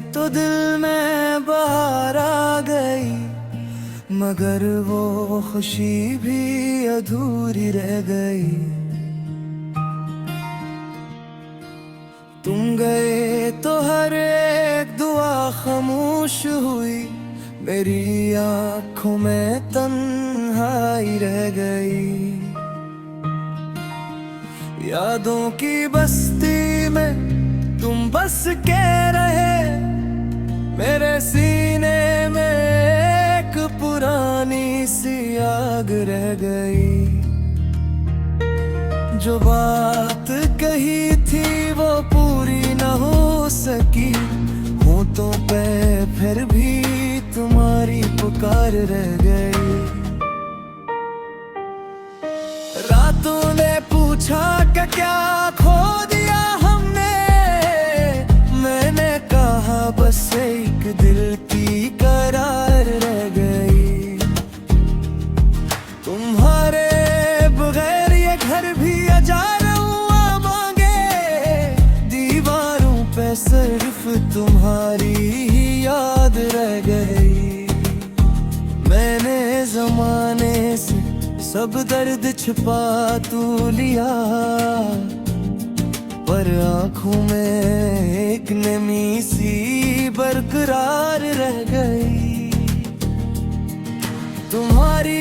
तो दिल में बाहर आ गई, मगर वो खुशी भी अधूरी रह गई। तुम गए तो हर एक दुआ खामोश हुई, मेरी आँखों में तन्हाई रह गई। यादों की बस्ती में तुम बस के रहे, मेरे सीने में एक पुरानी सी आग रह गई। जो बात कही थी वो पूरी न हो सकी, होठों पे फिर भी तुम्हारी पुकार रह गई। रातों ने पूछा कि क्या खो दिया हमने, मैंने कहा बस एक दिल की करार रह गई। तुम्हारे बगैर ये घर भी अजारा हुआ मांगे, दीवारों पे सिर्फ तुम्हारी ही याद रह गई। मैंने जमाने से सब दर्द छिपा तू लिया, पर आँखों में एक नमी सी बरकरार रह गई। तुम्हारी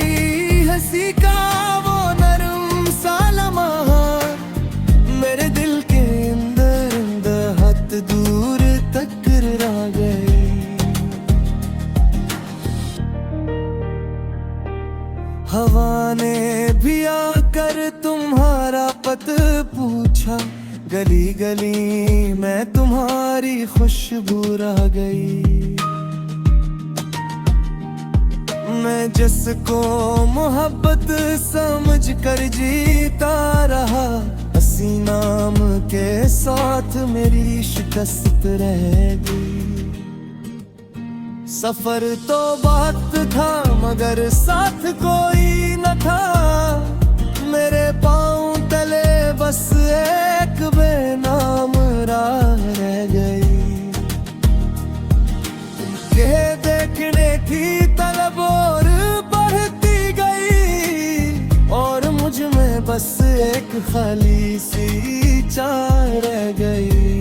हंसी का वो नरम सा लम्हा मेरे दिल के अंदर हद दूर तक रह गई। हवा ने भी आकर तुम्हारा पत पूछा, गली गली में तुम्हारी खुशबू रह गई। मैं जिसको मोहब्बत समझ कर जीता रहा, हसी नाम के साथ मेरी शिकस्त रह गई। सफर तो बहुत था मगर साथ कोई न था, मेरे पाँव तले बस एक बेनाम राह रह गई। ये देखने की तलब और बढ़ती गई, और मुझ में बस एक खाली सी चाह रह गई।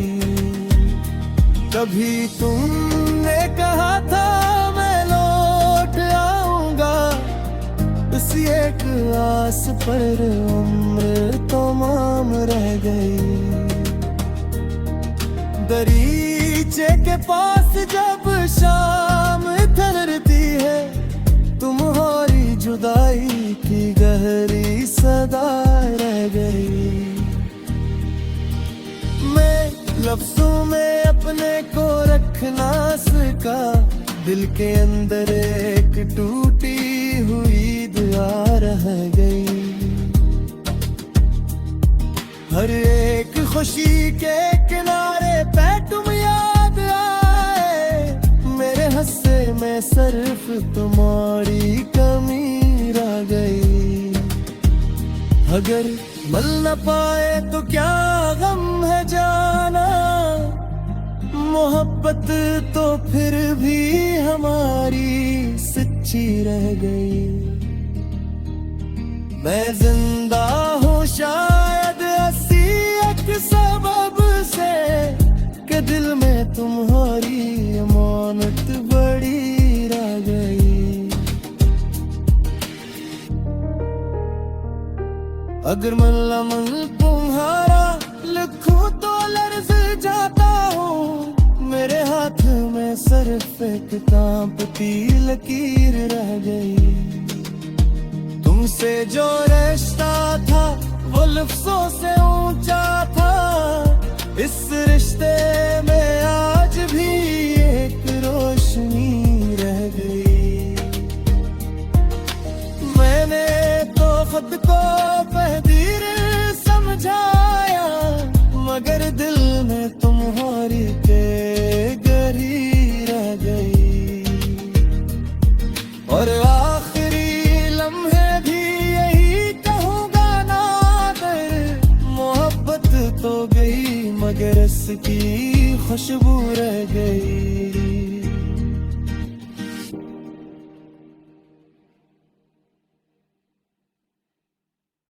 कभी तुमने कहा था मैं लौट आऊंगा, इसी एक आस पर उम्र तमाम रह गई। दरीचे के पास जब शाम ठहरती है, तुम्हारी जुदाई की गहरी सदा रह गई। मैं लफ्जों में अपने को रख ना सका, दिल के अंदर एक टूटी हुई दुआ रह गई। हर एक खुशी के किनारे पे तुम याद आए, मेरे हंसे में सिर्फ तुम्हारी कमी रह गई। अगर मिल न पाए तो क्या गम है जाना, मोहब्बत तो फिर भी हमारी सच्ची रह गई। मैं जिंदा हूँ शायद ऐसी एक सबब से, कि दिल में तुम्हारी अमानत बड़ी रह गई। अगर मन तुम्हारा लिखूं तो लर्ज जाता हूँ, मेरे हाथ में सिर्फ एक कांपती लकीर रह गई। तुमसे जो रिश्ता था वो लफ्जों से ऊंचा था, इस रिश्ते में आज भी एक रोशनी रह गई। मैंने तो खुद को बदीर समझाया, मगर दिल में तुम्हारी के गरी रह गई। और आखिरी लम्हे भी यही कहूँगा नादर, मोहब्बत तो गई मगर के रस की खुशबू रह गई।